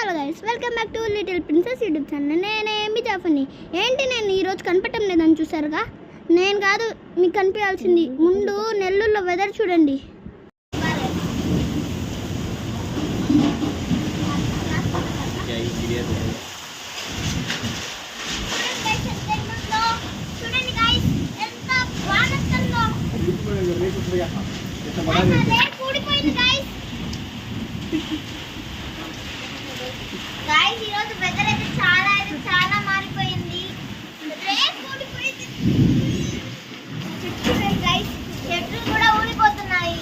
Hello guys, welcome back to little princess YouTube channel. నేనేమి జాఫర్ని. ఏంటి నేను ఈరోజు కనపడటం లేదని చూసారుగా? నేను కాదు, మీకు కనిపించాల్సింది. ముందు నెల్లూరులో వెదర్ చూడండి. గాయ్స్ ఈరోజు వెదర్ అయితే చాలా మారిపోయింది. చెట్లు కూడా ఊడిపోతున్నాయి.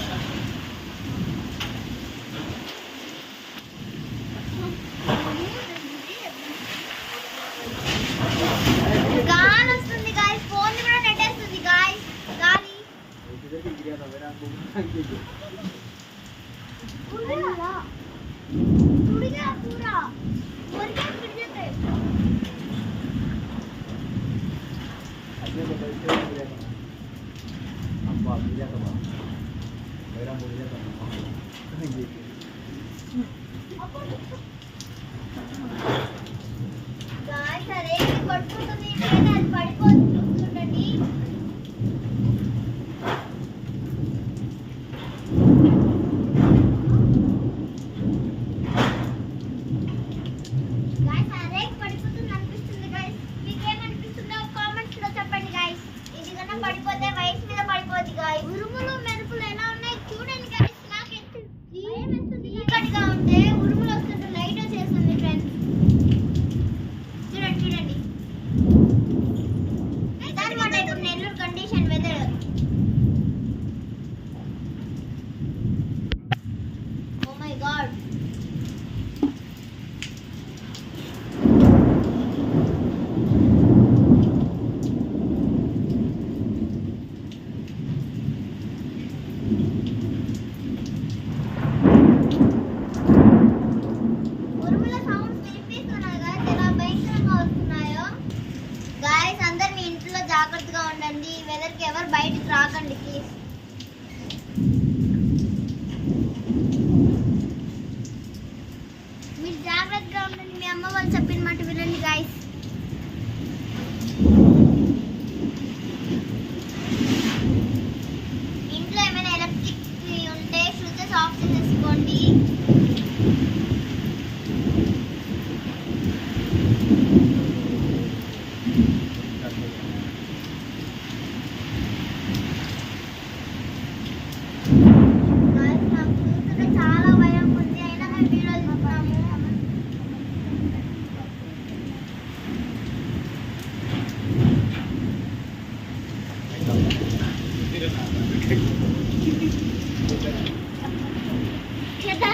గాలి వస్తుంది గాయ్స్, ఫోన్ కూడా నెట్టేస్తుంది గాయ్స్. గాలి पूरा और क्या फिर जाते हैं अपने को बैठे हुए हैं हम बात किया था मेरा बोल दिया था गाइस अरे ये पड़को तो नहीं लेना पड़को చూడండి. పడిపోతే వైస్ మీద పడిపోద్ది గాయ్స్. ఉరుములు మెరుపులు ఎలా ఉన్నాయి చూడండి గాయ్స్. నాకైతే చీకటిగా ఉంటే ఉరుములు వస్తుంటే లైట్ వచ్చేస్తుంది ఫ్రెండ్స్. చూడండి ఇదన్నమాట ఇప్పుడు Nellore condition weather. Oh my god, జాగ్రత్తగా ఉండండి. వెదర్ కి ఎవరు బయటికి రాకండి ప్లీజ్. మీరు జాగ్రత్తగా ఉండండి. మీ అమ్మ వాళ్ళు చెప్పిన మాట వినండి గాయ్స్. ఇంట్లో ఏమైనా ఎలక్ట్రిక్ ఉంటే స్విచెస్ ఆఫ్ చేసుకోండి. Kita